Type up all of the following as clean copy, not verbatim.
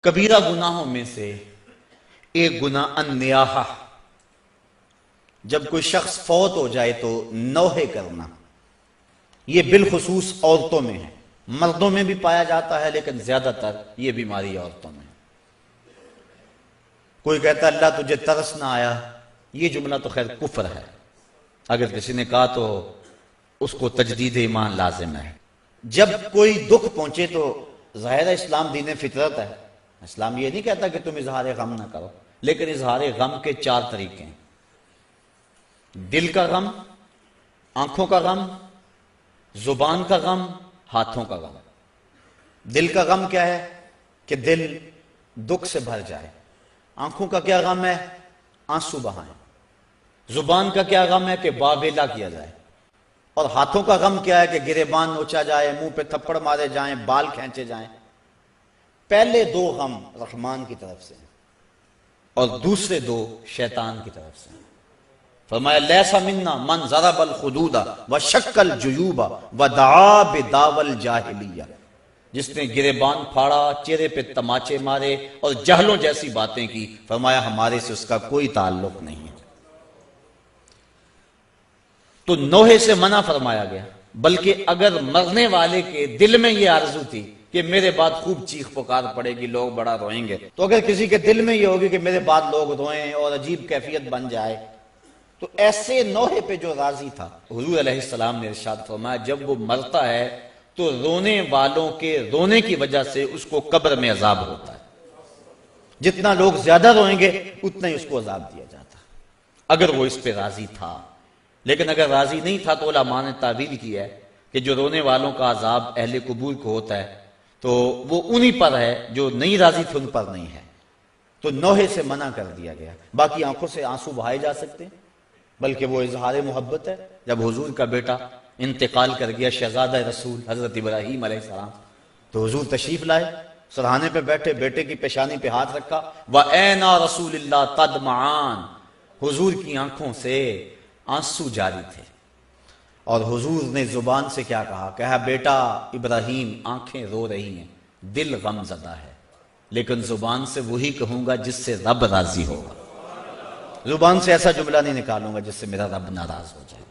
کبیرہ گناہوں میں سے ایک گناہ النیاحہ، جب کوئی شخص فوت ہو جائے تو نوحے کرنا، یہ بالخصوص عورتوں میں ہے، مردوں میں بھی پایا جاتا ہے لیکن زیادہ تر یہ بیماری عورتوں میں ہے۔ کوئی کہتا ہے اللہ تجھے ترس نہ آیا، یہ جملہ تو خیر کفر ہے، اگر کسی نے کہا تو اس کو تجدید ایمان لازم ہے۔ جب کوئی دکھ پہنچے تو ظاہر اسلام دین فطرت ہے، اسلام یہ نہیں کہتا کہ تم اظہار غم نہ کرو، لیکن اظہار غم کے 4 طریقے ہیں: دل کا غم، آنکھوں کا غم، زبان کا غم، ہاتھوں کا غم۔ دل کا غم کیا ہے کہ دل دکھ سے بھر جائے، آنکھوں کا کیا غم ہے؟ آنسو بہائیں۔ زبان کا کیا غم ہے کہ بابیلا کیا جائے، اور ہاتھوں کا غم کیا ہے کہ گریبان نوچا جائے، منہ پہ تھپڑ مارے جائیں، بال کھینچے جائیں۔ پہلے 2 غم رحمان کی طرف سے اور دوسرے 2 شیطان کی طرف سے۔ فرمایا لیس منا من ضرب الخدود وشق الجیوب ودعا بدعوی الجاہلیہ، جس نے گریبان پھاڑا، چہرے پہ تماچے مارے اور جہلوں جیسی باتیں کی، فرمایا ہمارے سے اس کا کوئی تعلق نہیں ہے۔ تو نوحے سے منع فرمایا گیا، بلکہ اگر مرنے والے کے دل میں یہ آرزو تھی کہ میرے بعد خوب چیخ پکار پڑے گی، لوگ بڑا روئیں گے، تو اگر کسی کے دل میں یہ ہوگی کہ میرے بعد لوگ روئیں اور عجیب کیفیت بن جائے، تو ایسے نوحے پہ جو راضی تھا، حضور علیہ السلام نے ارشاد فرمایا جب وہ مرتا ہے تو رونے والوں کے رونے کی وجہ سے اس کو قبر میں عذاب ہوتا ہے، جتنا لوگ زیادہ روئیں گے اتنا ہی اس کو عذاب دیا جاتا ہے، اگر وہ اس پہ راضی تھا۔ لیکن اگر راضی نہیں تھا تو علماء نے تعویل کی ہے کہ جو رونے والوں کا عذاب اہل قبور کو ہوتا ہے تو وہ انہی پر ہے، جو نہیں راضی تھے ان پر نہیں ہے، تو نوحے سے منع کر دیا گیا۔ باقی آنکھوں سے آنسو بہائے جا سکتے ہیں، بلکہ وہ اظہار محبت ہے۔ جب حضور کا بیٹا انتقال کر گیا، شہزادہ رسول حضرت ابراہیم علیہ السلام، تو حضور تشریف لائے، سرہانے پہ بیٹھے، بیٹے کی پیشانی پہ ہاتھ رکھا، وَأَيْنَا رَسُولِ اللَّهِ تَدْمَعَانِ، حضور کی آنکھوں سے آنسو جاری تھے، اور حضور نے زبان سے کیا کہا بیٹا ابراہیم آنکھیں رو رہی ہیں، دل غم زدہ ہے، لیکن زبان سے وہی کہوں گا جس سے رب راضی ہوگا، زبان سے ایسا جملہ نہیں نکالوں گا جس سے میرا رب ناراض ہو جائے۔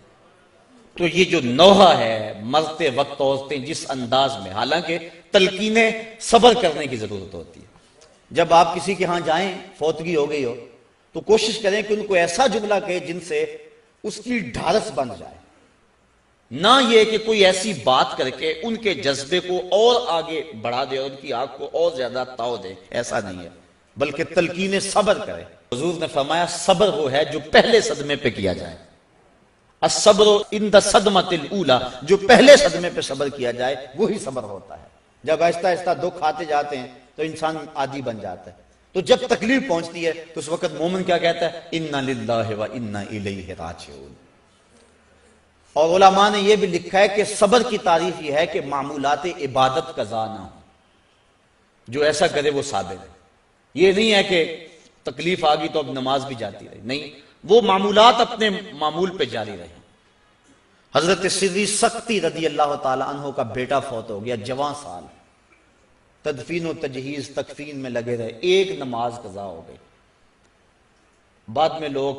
تو یہ جو نوحہ ہے، مرتے وقت عورتیں جس انداز میں، حالانکہ تلقین صبر کرنے کی ضرورت ہوتی ہے، جب آپ کسی کے ہاں جائیں، فوتگی ہو گئی ہو، تو کوشش کریں کہ ان کو ایسا جملہ کہے جن سے اس کی ڈھارس بن جائے، نہ یہ کہ کوئی ایسی بات کر کے ان کے جذبے کو اور آگے بڑھا دے اور ان کی آنکھ کو اور زیادہ تاؤ دے، ایسا نہیں ہے، بلکہ تلقین صبر کرے۔ حضور نے فرمایا صبر وہ ہے جو پہلے صدمے پہ کیا جائے، الصبر عند الصدمۃ الاولی، جو پہلے صدمے پہ صبر کیا جائے وہی صبر ہوتا ہے۔ جب آہستہ آہستہ دکھ آتے جاتے ہیں تو انسان عادی بن جاتا ہے، تو جب تکلیف پہنچتی ہے تو اس وقت مومن کیا کہتا ہے؟ انا للہ و انا الیہ راجعون۔ اور علماء نے یہ بھی لکھا ہے کہ صبر کی تعریف یہ ہے کہ معمولات عبادت کا ضائع نہ ہو، جو ایسا کرے وہ صابر ہے۔ یہ نہیں ہے کہ تکلیف آ گئی تو اب نماز بھی جاتی رہی، نہیں، وہ معمولات اپنے معمول پہ جاری رہے۔ حضرت سری سختی رضی اللہ تعالی عنہ کا بیٹا فوت ہو گیا، جوان سال، تدفین و تجہیز تکفین میں لگے رہے، ایک نماز قضا ہو گئی، بعد میں لوگ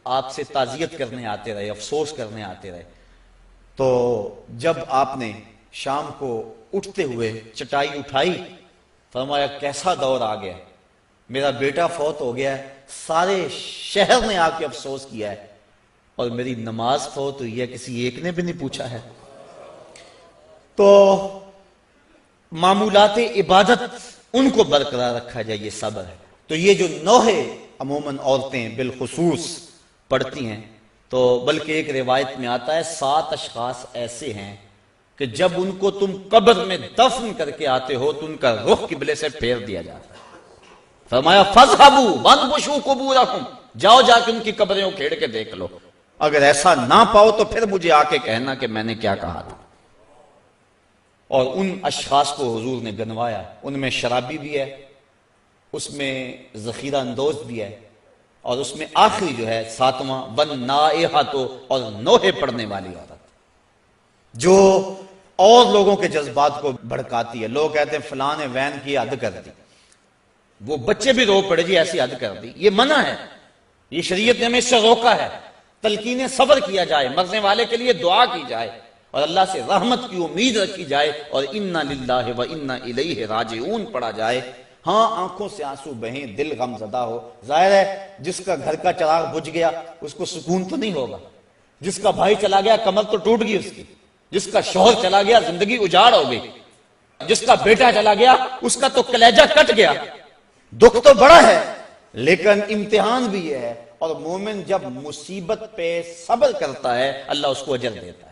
آپ سے تعزیت کرنے آتے رہے، افسوس کرنے آتے رہے، تو جب آپ نے شام کو اٹھتے ہوئے چٹائی اٹھائی، فرمایا کیسا دور آ گیا، میرا بیٹا فوت ہو گیا ہے، سارے شہر نے آ کے افسوس کیا ہے، اور میری نماز فوت ہوئی ہے، کسی ایک نے بھی نہیں پوچھا ہے۔ تو معمولات عبادت ان کو برقرار رکھا جائے، یہ صبر ہے۔ تو یہ جو نوحے عموماً عورتیں بالخصوص پڑھتی ہیں، تو بلکہ ایک روایت میں آتا ہے 7 اشخاص ایسے ہیں کہ جب ان کو تم قبر میں دفن کر کے آتے ہو تو ان کا رخ قبلے سے پھیر دیا جاتا ہے۔ فرمایا فَاذْهَبُوا وَانْبُشُوا قُبُورَكُمْ، جاؤ جا کے ان کی قبریں اکھیڑ کے دیکھ لو، اگر ایسا نہ پاؤ تو پھر مجھے آ کے کہنا کہ میں نے کیا کہا تھا۔ اور ان اشخاص کو حضور نے گنوایا، ان میں شرابی بھی ہے، اس میں ذخیرہ اندوز بھی ہے، اور اس میں آخری جو ہے 7واں وَالنَّائِحَةُ، اور نوحے پڑھنے والی عورت جو اور لوگوں کے جذبات کو بھڑکاتی ہے۔ لوگ کہتے ہیں فلاں نے وین کی حد کر دی، وہ بچے بھی رو پڑے جی ایسی حد کر دی، یہ منع ہے، یہ شریعت نے ہمیں اس سے روکا ہے۔ تلقین صبر کیا جائے، مرنے والے کے لیے دعا کی جائے اور اللہ سے رحمت کی امید رکھی جائے اور انا للہ و انا الیہ راجعون پڑھا جائے۔ ہاں آنکھوں سے آنسو بہیں، دل غم زدہ ہو، ظاہر ہے جس کا گھر کا چراغ بجھ گیا اس کو سکون تو نہیں ہوگا، جس کا بھائی چلا گیا کمر تو ٹوٹ گئی اس کی، جس کا شوہر چلا گیا زندگی اجاڑ ہو گئی، جس کا بیٹا چلا گیا اس کا تو کلیجہ کٹ گیا، دکھ تو بڑا ہے لیکن امتحان بھی یہ ہے، اور مومن جب مصیبت پہ صبر کرتا ہے اللہ اس کو اجر دیتا ہے۔